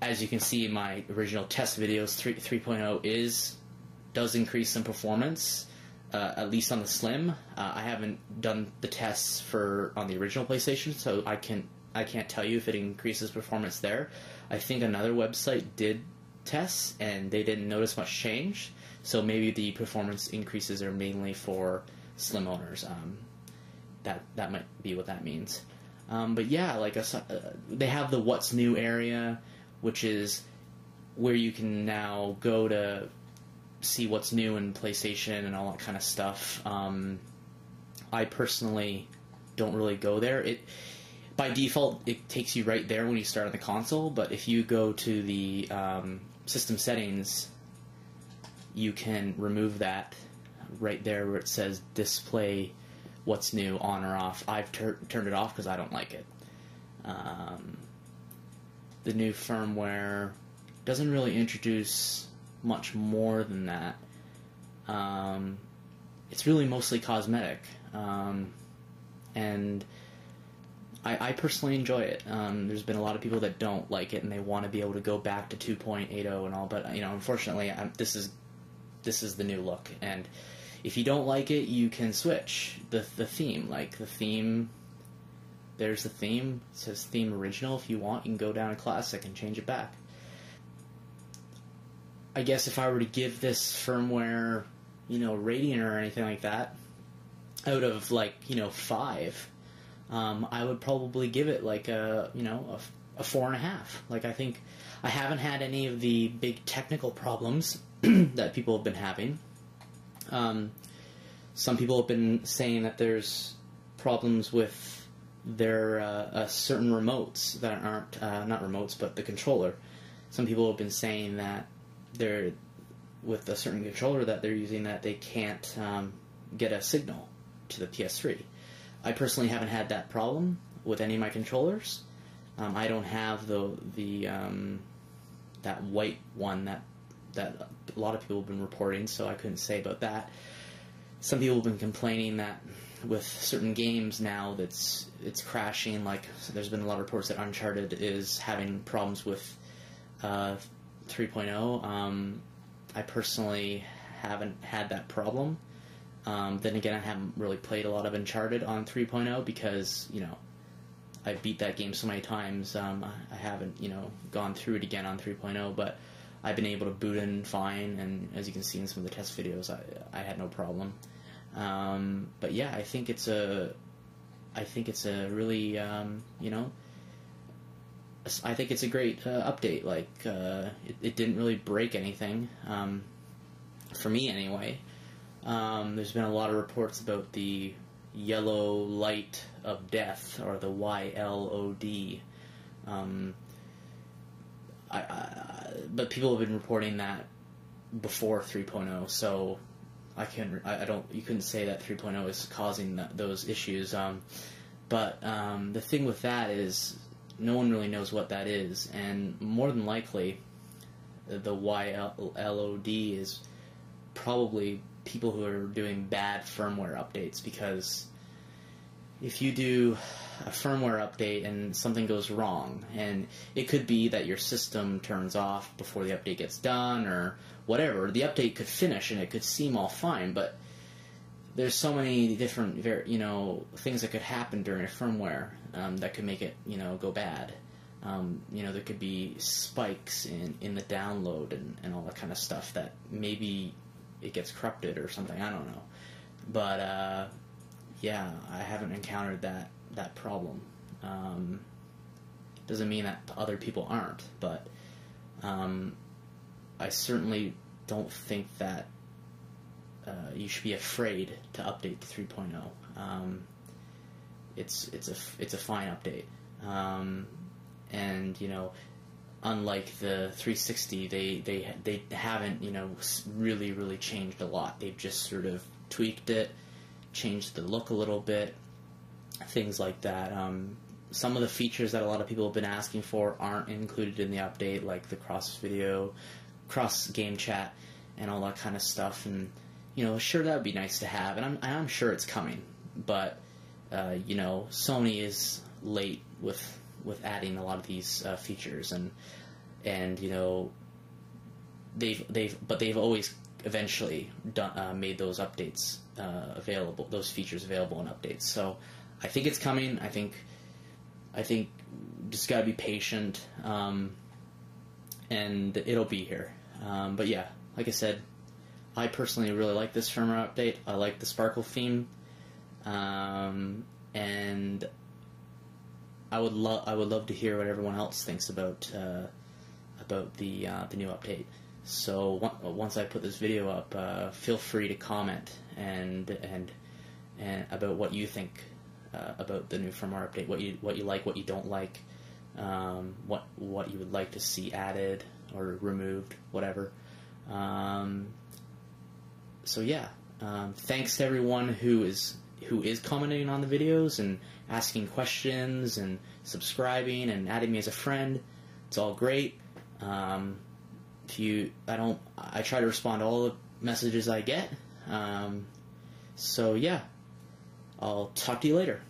as you can see in my original test videos, 3.0 does increase some performance, at least on the Slim. I haven't done the tests on the original PlayStation, so I can't tell you if it increases performance there. I think another website did tests, and they didn't notice much change, so maybe the performance increases are mainly for Slim owners. That might be what that means. But yeah, like they have the What's New area, which is where you can now go to see what's new in PlayStation and all that kind of stuff. I personally don't really go there. By default, it takes you right there when you start on the console, but if you go to the system settings, you can remove that right there where it says display what's new on or off. I've turned it off because I don't like it. The new firmware doesn't really introduce much more than that. It's really mostly cosmetic, and I personally enjoy it. There's been a lot of people that don't like it and they want to be able to go back to 2.80 and all, but unfortunately, this is the new look, and if you don't like it, you can switch the theme. Like the theme, there's the theme. It says theme original. If you want, you can go down to classic and change it back. I guess if I were to give this firmware, rating or anything like that, out of 5, I would probably give it like a 4.5. Like, I think I haven't had any of the big technical problems that people have been having. Some people have been saying that there's problems with their certain remotes that aren't not remotes, but the controller. Some people have been saying that they're with a certain controller that they're using that they can't get a signal to the PS3. I personally haven't had that problem with any of my controllers. I don't have that white one that a lot of people have been reporting, so I couldn't say about that. Some people have been complaining that with certain games now it's crashing. Like, there's been a lot of reports that Uncharted is having problems with 3.0. I personally haven't had that problem. Then again, I haven't really played a lot of Uncharted on 3.0 because, I beat that game so many times. I haven't, gone through it again on 3.0, but I've been able to boot in fine, and as you can see in some of the test videos, I had no problem. But yeah, I think it's a really, I think it's a great update. Like, it didn't really break anything, for me anyway. There's been a lot of reports about the yellow light of death, or the YLOD. But people have been reporting that before 3.0, so you couldn't say that 3.0 is causing those issues. But the thing with that is no one really knows what that is, and more than likely the YLOD is probably people who are doing bad firmware updates, because if you do a firmware update and something goes wrong, and it could be that your system turns off before the update gets done or whatever, the update could finish and it could seem all fine, but there's so many different things that could happen during a firmware that could make it go bad. There could be spikes in the download and all that kind of stuff that maybe it gets corrupted or something, I don't know. But yeah, I haven't encountered that problem. Doesn't mean that other people aren't, but I certainly don't think that you should be afraid to update to 3.0. It's a fine update, and unlike the 360, they haven't really changed a lot. They've just sort of tweaked it, changed the look a little bit, things like that. Some of the features that a lot of people have been asking for aren't included in the update, like the cross game chat and all that kind of stuff. And sure, that would be nice to have, and I'm sure it's coming. But Sony is late with adding a lot of these features, and and they've always eventually made those updates available, those features available in updates. So I think it's coming. I think just gotta be patient, and it'll be here. But yeah, like I said, I personally really like this firmware update. I like the sparkle theme, and I would love to hear what everyone else thinks about the new update. So once I put this video up, feel free to comment and about what you think about the new firmware update, what you like, what you don't like, what you would like to see added or removed, whatever. So yeah, thanks to everyone who is commenting on the videos and asking questions and subscribing and adding me as a friend. It's all great. I try to respond to all the messages I get. So yeah, I'll talk to you later.